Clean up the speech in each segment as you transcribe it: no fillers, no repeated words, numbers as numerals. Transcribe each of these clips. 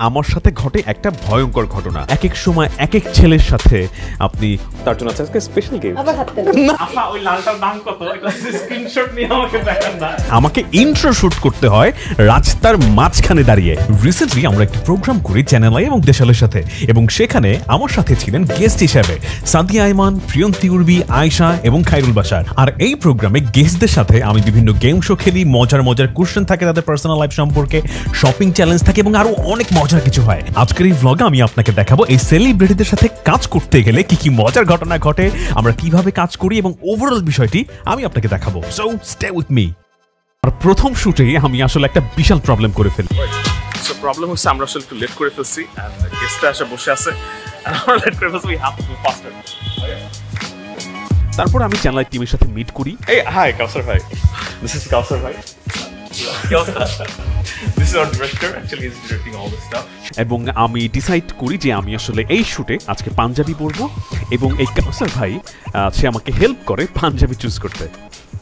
আমার সাথে ঘটে একটা ভয়ঙ্কর ঘটনা। এক এক সময় এক এক ছেলের সাথে আপনি তার জন্য আজকে স্পেশাল গেম। আমাকে ইন্ট্রো শুট করতে হয় রাস্তার মাঝখানে দাঁড়িয়ে। রিসেন্টলি আমরা একটি প্রোগ্রাম করি চ্যানেল আই এবং দেশালের সাথে, এবং সেখানে আমার সাথে ছিলেন গেস্ট হিসেবে সাদিয়া আইমান, প্রিয়ন্তী উর্বি, আয়শা এবং খায়রুল বাশার। আর এই প্রোগ্রামে গেস্টদের সাথে আমি বিভিন্ন গেম শো খেলি, মজার মজার কোশ্চেন থাকে তাদের পার্সোনাল লাইফ সম্পর্কে, শপিং চ্যালেঞ্জ থাকে এবং আরো অনেক মজার কিছু হয়। আজকের এই ভ্লগে আমি আপনাকে দেখাবো এই সেলিব্রিটিদের সাথে কাজ করতে গেলে কি কি মজার ঘটনা ঘটে, আমরা কিভাবে কাজ করি এবং ওভারঅল বিষয়টি আমি আপনাকে দেখাবো। So stay with me. আর প্রথম শুটে আমি আসলে একটা বিশাল প্রবলেম করে ফেলি। সো প্রবলেম হচ্ছে আমরা আসলে একটু লেট করে ফেলছি, এন্ড গেস্টরা এসে বসে আছে, এন্ড আমরা লেট করে ফেলছি, উই হ্যাভ টু ডু ফাস্টার। তারপর আমি চ্যানেল টিমের সাথে মিট করি। এই হাই কাউসার ভাই, দিস ইজ কাউসার ভাই। This is our director, actually he's directing all the stuff. এবং আমি ডিসাইড করি যে আমি আসলে এই শুটে আজকে পাঞ্জাবি পরবো, এবং এই কাউসার ভাই সে আমাকে হেল্প করে পাঞ্জাবি চুজ করতে।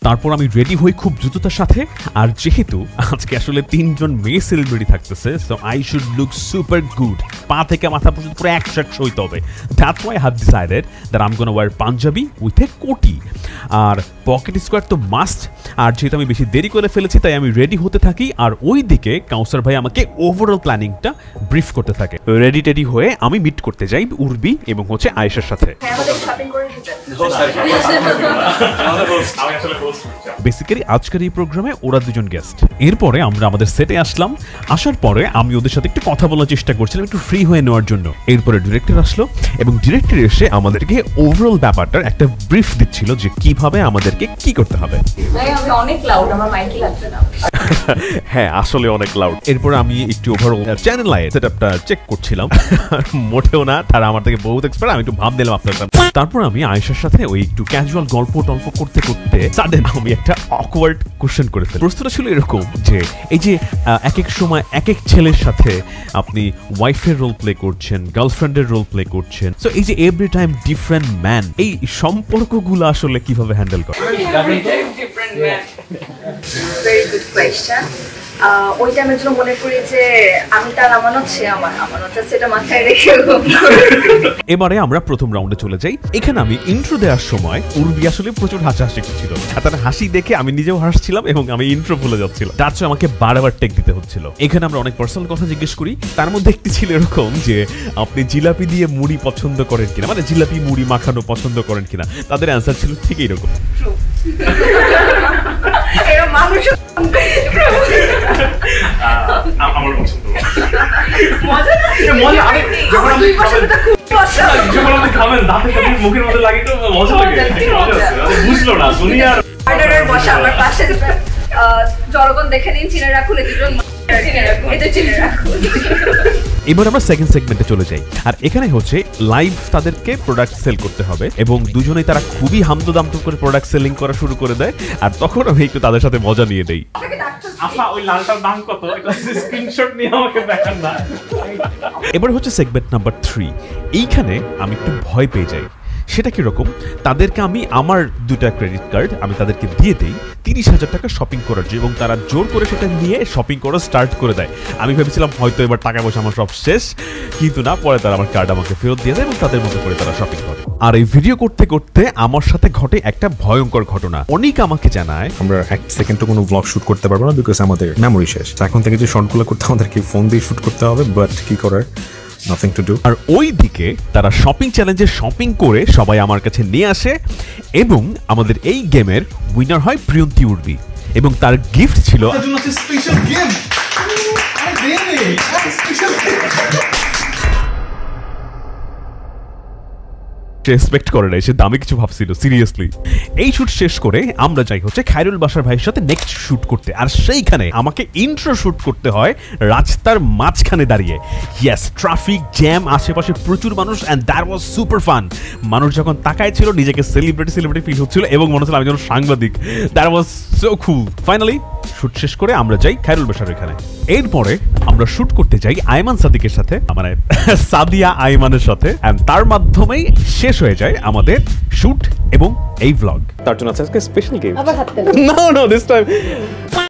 তারপর আমি রেডি হই খুব দ্রুততার সাথে, আর যেহেতু আজকে আসলে 3জন মেয়ে সেলিব্রিটি থাকতেছে, so I should look super good. পা থেকে মাথা পর্যন্ত পুরো একশো হইতে হবে। That's why I have decided that I am gonna wear Punjabi with a koti, আর পকেট স্কোয়ার তো মাস্ট। আর যেহেতু আমি বেশি দেরি করে ফেলেছি তাই আমি রেডি হতে থাকি, আর ওই দিকে কাউসার ভাই আমাকে ওভারঅল প্ল্যানিংটা ব্রিফ করতে থাকে। রেডি টেডি হয়ে আমি মিট করতে যাই উর্বি এবং হচ্ছে আয়েশার সাথে। বেসিক্যালি আজকের এই প্রোগ্রামে ওরা দুজন গেস্ট। এরপরে আমরা আমাদের সেটে আসলাম। আসার পরে আমি ওদের সাথে একটু কথা বলার চেষ্টা করছিলাম, একটু ফ্রি হয়ে নেওয়ার জন্য। এরপরে ডিরেক্টর আসলো, এবং ডিরেক্টর এসে আমাদেরকে ওভারঅল ব্যাপারটার একটা ব্রিফ দিচ্ছিল যে কিভাবে আমাদেরকে কি করতে হবে। হ্যাঁ, আসলে অনেক লাউড। এরপরে আমি একটু ওভারঅল চ্যানেল আই সেটআপটা চেক করছিলাম। মোটেও না, তারা আমার থেকে বহুত এক্সপার্ট, আমি একটু ভাব দিলাম আপনার। তারপর আমি আয়েশার সাথে ওই একটু ক্যাজুয়াল গল্প টল্প করতে করতে সাডেন আমি একটা অকওয়ার্ড কোশ্চেন করে ফেলি। প্রশ্নটা ছিল এরকম যে এই যে এক এক সময় এক এক ছেলের সাথে আপনি ওয়াইফের রোল প্লে করছেন, গার্লফ্রেন্ডের রোল প্লে করছেন, সো এই যে এভরি টাইম ডিফারেন্ট ম্যান, এই সম্পর্কগুলো আসলে কিভাবে হ্যান্ডেল করেন? Very good question. ওইটা আমি যেন মনে করি যে আমি তার আমানত, সে আমার আমানত, সেটা মাথায় রেখে। এবারে আমরা প্রথম রাউন্ডে চলে যাই। এখানে আমি ইন্ট্রো দেওয়ার সময় উর্বি আসলে প্রচুর হাসাহাসি করছিল, তার হাসি দেখে আমি নিজেও হাসছিলাম এবং আমি ইন্ট্রো ভুলে যাচ্ছিলাম। তার জন্য আমাকে বারবার টেক দিতে হচ্ছিল। এখানে আমরা অনেক পার্সোনাল কথা জিজ্ঞেস করি, তার মধ্যে একটি ছিল এরকম যে আপনি জিলাপি দিয়ে মুড়ি পছন্দ করেন কিনা, মানে জিলাপি মুড়ি মাখানো পছন্দ করেন কিনা। তাদের অ্যান্সার ছিল ঠিক এইরকম। আমার পছন্দ। মুখের মধ্যে লাগে তো মজা লাগে, বুঝলো না দুনিয়ার। জনগণ দেখে নিন, চিনে রাখুন, এবার আমরা সেকেন্ড সেগমেন্টে চলে যাই। আর এখানে হচ্ছে লাইভ তাদেরকে প্রোডাক্ট সেল করতে হবে, এবং দুজনেই তারা খুবই হামদোদামতো করে প্রোডাক্ট সেলিং করা শুরু করে দেয়, আর তখন আমি একটু তাদের সাথে মজা নিয়ে দেই। ওই লালটার দাম কত, স্ক্রিনশট নিয়ে আমাকে দেখান না। এবার হচ্ছে সেগমেন্ট নাম্বার 3। এইখানে আমি একটু ভয় পেয়ে যাই। সেটা কিরকম, তাদেরকে আমি আমার 2টা ক্রেডিট কার্ড আমি তাদেরকে দিয়ে দেই 30,000 টাকা শপিং করার জন্য, এবং তারা জোর করে সেটা নিয়ে শপিং করা স্টার্ট করে দেয়। আমি ভেবেছিলাম হয়তো এবার টাকা পয়সা আমার সব শেষ, কিন্তু না, পরে তারা আমার কার্ড আমাকে ফেরত দিয়ে দেয় এবং তাদের মতো করে তারা শপিং করে। আর এই ভিডিও করতে করতে আমার সাথে ঘটে একটা ভয়ঙ্কর ঘটনা। অনেক আমাকে জানায় আমরা 1 সেকেন্ডও কোনো ব্লগ শুট করতে পারবো না, বিকজ আমাদের মেমোরি শেষ। এখন থেকে যে শর্টগুলো করতে আমাদেরকে ফোন দিয়ে শুট করতে হবে, বাট কি করার, nothing to do. আর ওই দিকে তারা শপিং চ্যালেঞ্জে শপিং করে সবাই আমার কাছে নিয়ে আসে, এবং আমাদের এই গেমের উইনার হয় প্রিয়ন্তী উর্বি, এবং তার গিফট ছিল স্পেশাল গিফট। এক্সপেক্ট করে নাই, সে দামি কিছু ভাবছিল সিরিয়াসলি। এই শুট শেষ করে আমরা যাই হচ্ছে খায়রুল বাশার ভাইয়ের সাথে নেক্সট শুট করতে, আর সেইখানে আমাকে ইন্ট্রো শুট করতে হয় রাস্তার মাঝখানে দাঁড়িয়ে। ইয়েস, ট্রাফিক জ্যাম, আশেপাশে প্রচুর মানুষ, and that was super fun. মানুষ যখন তাকায় ছিল নিজেকে সেলিব্রিটি ফিল হচ্ছিল, এবং মনে হচ্ছিল আমি যখন সাংবাদিক। That was so cool. Finally shoot শেষ করে আমরা যাই খায়রুল বাশার এখানে। এরপরে আমরা শুট করতে যাই আইমান সাদিকের সাথে, মানে সাদিয়া আইমানের সাথে, এন্ড তার মাধ্যমেই শেষ হয়ে যায় আমাদের শুট এবং এই ভ্লগ। তার জন্য আজকে special game. No this time